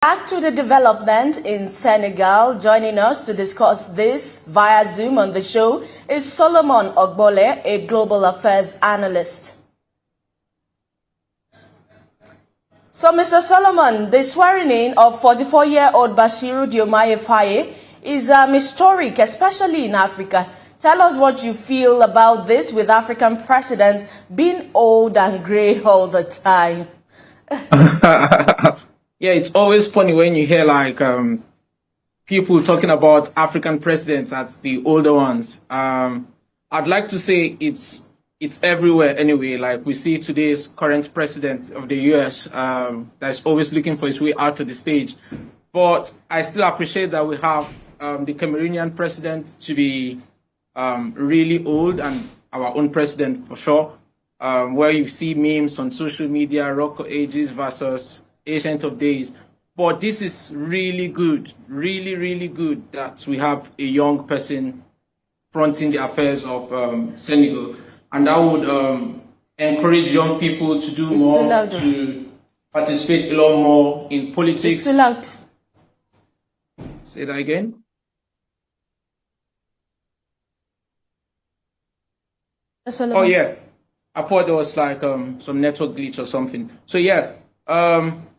Back to the development in Senegal. Joining us to discuss this via Zoom on the show is Solomon Ogbole, a global affairs analyst. So, Mr. Solomon, the swearing-in of 44-year-old BASSIROU FAYE is historic, especially in Africa. Tell us what you feel about this, with African presidents being old and grey all the time. Yeah, it's always funny when you hear people talking about African presidents as the older ones. I'd like to say it's everywhere anyway. Like we see today's current president of the US that's always looking for his way out of the stage. But I still appreciate that we have the Cameroonian president to be really old, and our own president for sure, where you see memes on social media, Rocco Ages versus Ancient of Days. But this is really good, really good that we have a young person fronting the affairs of Senegal, and that would encourage young people to do more, to participate a lot more in politics. It's too loud. Say that again. Oh yeah, I thought there was some network glitch or something. So yeah,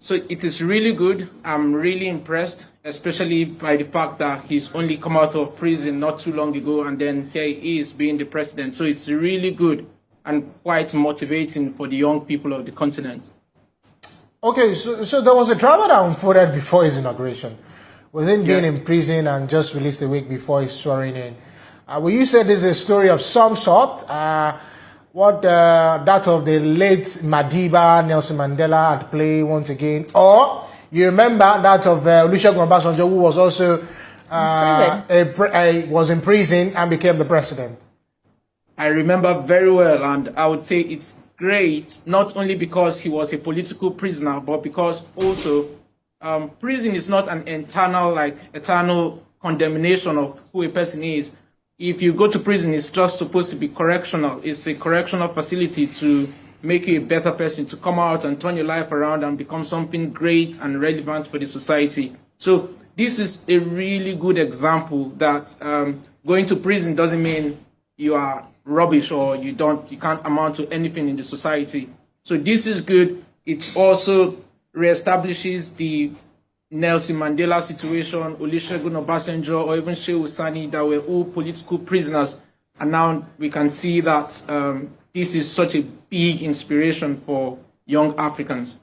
so it is really good. I'm really impressed, especially by the fact that he's only come out of prison not too long ago, and then here he is being the president. So it's really good and quite motivating for the young people of the continent. Okay, so there was a drama that unfolded before his inauguration. Was him being in prison and just released a week before his swearing in. Well, you said this is a story of some sort. That of the late Madiba, Nelson Mandela at play once again, or you remember that of Olusegun Obasanjo, who was also was in prison and became the president. I remember very well, and I would say it's great, not only because he was a political prisoner, but because also prison is not an eternal condemnation of who a person is. If you go to prison, it's just supposed to be correctional. It's a correctional facility to make you a better person, to come out and turn your life around and become something great and relevant for the society. So this is a really good example that going to prison doesn't mean you are rubbish or you can't amount to anything in the society. So this is good. It also reestablishes the Nelson Mandela situation, Olusegun Obasanjo, or even Shehu Sani, that were all political prisoners. And now we can see that this is such a big inspiration for young Africans.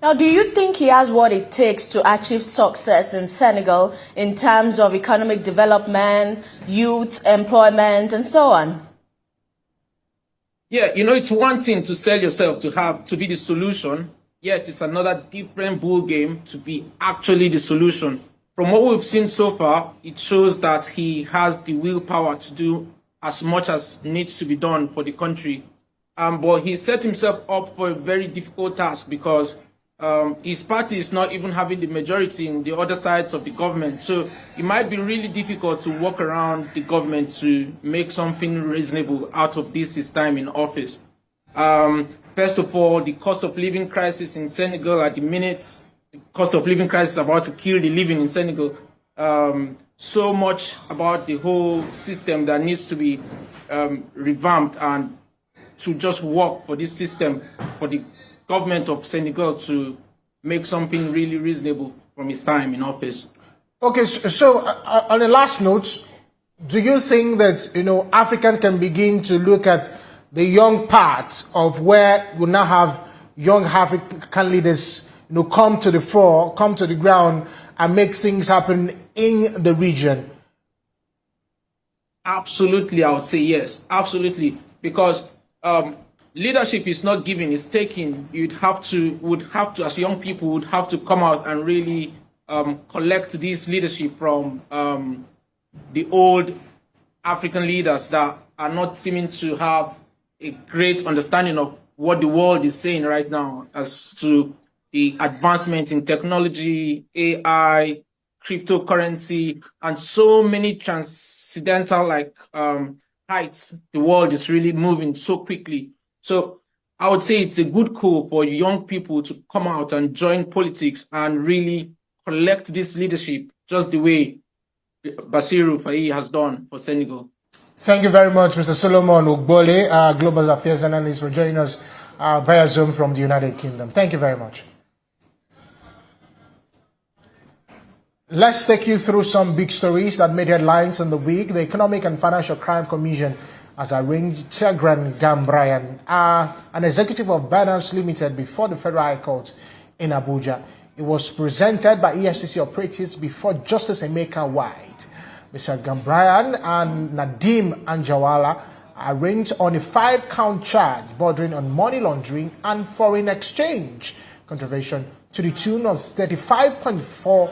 Now, do you think he has what it takes to achieve success in Senegal in terms of economic development, youth employment, and so on? Yeah, it's one thing to sell yourself to be the solution. Yet it's another different ball game to be actually the solution. From what we've seen so far, it shows that he has the willpower to do as much as needs to be done for the country. But he set himself up for a very difficult task because his party is not even having the majority in the other sides of the government. So it might be really difficult to walk around the government to make something reasonable out of his time in office. First of all, the cost of living crisis in Senegal at the minute, the cost of living crisis is about to kill the living in Senegal. So much about the whole system that needs to be revamped and to just work for this system, for the government of Senegal to make something really reasonable from his time in office. Okay, so on the last note, do you think that Africa can begin to look at the young parts of where we now have young African leaders, come to the fore, come to the ground, and make things happen in the region? Absolutely, I would say yes. Absolutely, because leadership is not given; it's taken. Would have to, as young people, would have to come out and really collect this leadership from the old African leaders that are not seeming to have a great understanding of what the world is saying right now as to the advancement in technology, AI, cryptocurrency, and so many transcendental heights. The world is really moving so quickly. So I would say it's a good call for young people to come out and join politics and really collect this leadership just the way BASSIROU FAYE has done for Senegal. Thank you very much, Mr. Solomon Ogbole, Global Affairs Analyst, for joining us via Zoom from the United Kingdom. Thank you very much. Let's take you through some big stories that made headlines in the week. The Economic and Financial Crime Commission has arraigned Tigran Gambrian, an executive of Binance Limited, before the Federal High Court in Abuja. It was presented by EFCC operatives before Justice Emeka White. Mr. Gambrian and Nadeem Anjawala are arraigned on a 5-count charge bordering on money laundering and foreign exchange contravention to the tune of 35.4